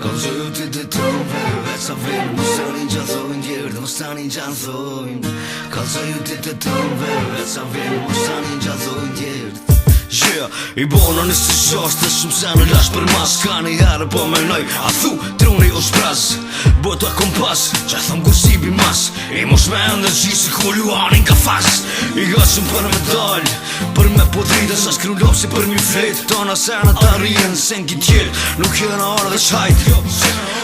Kalzoj ti të trove, veç sa vjen mos tani gjathojnë djerë, mos tani gjathojnë. Kalzoj ti të trove, veç sa vjen mos tani gjathojnë djerë. I bona në së gjashtë, shumë se në lash për mas. Ka një herë po menoj, a thu, truni o shpraz. Bota kompas, që thëm gursibi mas. I mosh me energji si ku luanin ka fas. I gashëm për me dal, për me po drita. Sa skru lopsi për mi flet, tona sena ta rien. Sen ki tjel, nuk jena arë dhe shajt.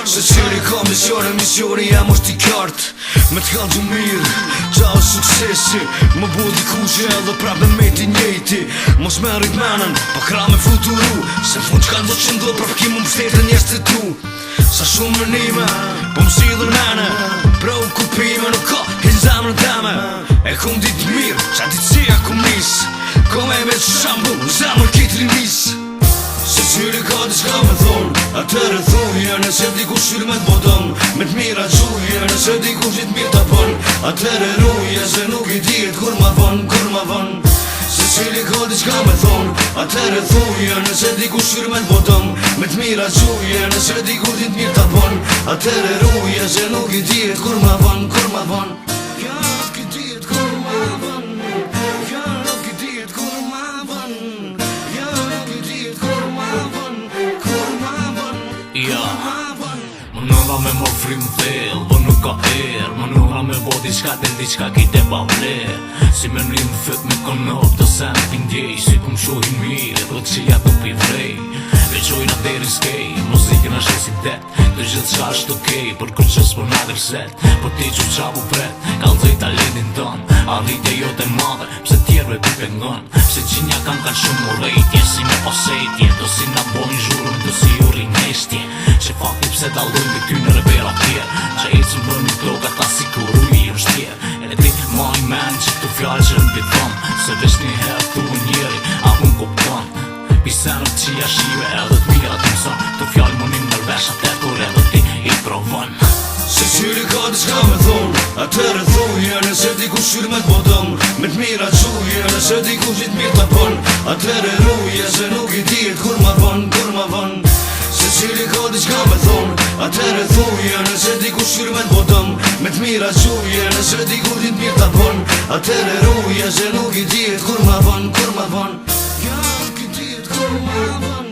Se qëri ka misioni jam është i kart. Me t'ka du mirë, qa o suksesi. Më budi kushe edhe prape me ti njejti. Mos me rrit menën, pa kra me fluturu. Se fun qka ndo që ndo, prap ki mu mështetën njerës të tu. Sa shumë mënime, po më sidhën mene. Pra u kupime, nuk ka hill zemrën teme. E kum dit mirë, qa dit si a kum nis. Kom e me që shambu, zemrën kitë rinis. Se qyri ka diçka me thonë, atërë thuje. Nëse diku shyrë me t'bodëm, me t'mira gjuje. Nëse diku që t'mirë t'a pën, atërë ruje. Se nuk i dijet kur ma vën, kur ma vën. Se qyri ka diçka me thonë, atërë thuje. Nëse diku shyrë me t'bodëm, me t'mira gjuje. Nëse diku që t'mirë t'a pën, atërë ruje. Se nuk i dijet kur ma vën, kur ma vën. Ja nuk i dijet kur ma vën. Ja nuk i dijet kur ma vën. Ja nuk i dijet kur ma vën. Kur ma vën. Ja, më nëra me më frim thell, po nuk ka erë. Më nëra me bo diçka del diçka kite pa vler. Si me nrim fët me konop të sen pindjej. Si kum shohin mirë, edhe që ja të pi vrej. Veqojna deri s'kej, muzikën është e si det. Të gjithë qa është okej, për kur qës për nga dërset. Po ti që qa bu pret, kalzoj talentin ton. Arritja jote madhe, pse tjerve ti pengon. Pse qinja kanë shumë urejtje, si me posetje. Do si nga bojnë zhurëm, do si u rinestje. Që fakti pse dalojnë dhe ty në rebera tjerë. Që e që më bërë një kloka ta si kur uji e shtjerë. E ti ma i men që këtu fjallë që në biton. Se vesh një herë tu njeri, a unë kupton. Pisenët që ja shive edhe t'mira t'imson. Të fjallë më një nërveshat e kur edhe ti i provon. Se qyri ka diçka me thonë, atërë thuje. Nëse diku shyrë me t'bodëm, me t'mira gjuje. Nëse diku që t'mirë t'a pën, atërë ruje. Se nuk i dijet kur ma vën, kur ma vën. Se qyri ka diçka me thonë, atërë thuje. Nëse diku shyrë me t'bodëm, me t'mira gjuje. Nëse diku që t'mirë t'a pën, atërë ruje. Se nuk i dijet kur ma vën, kur ma vën. Ja nuk i dijet kur ma vën.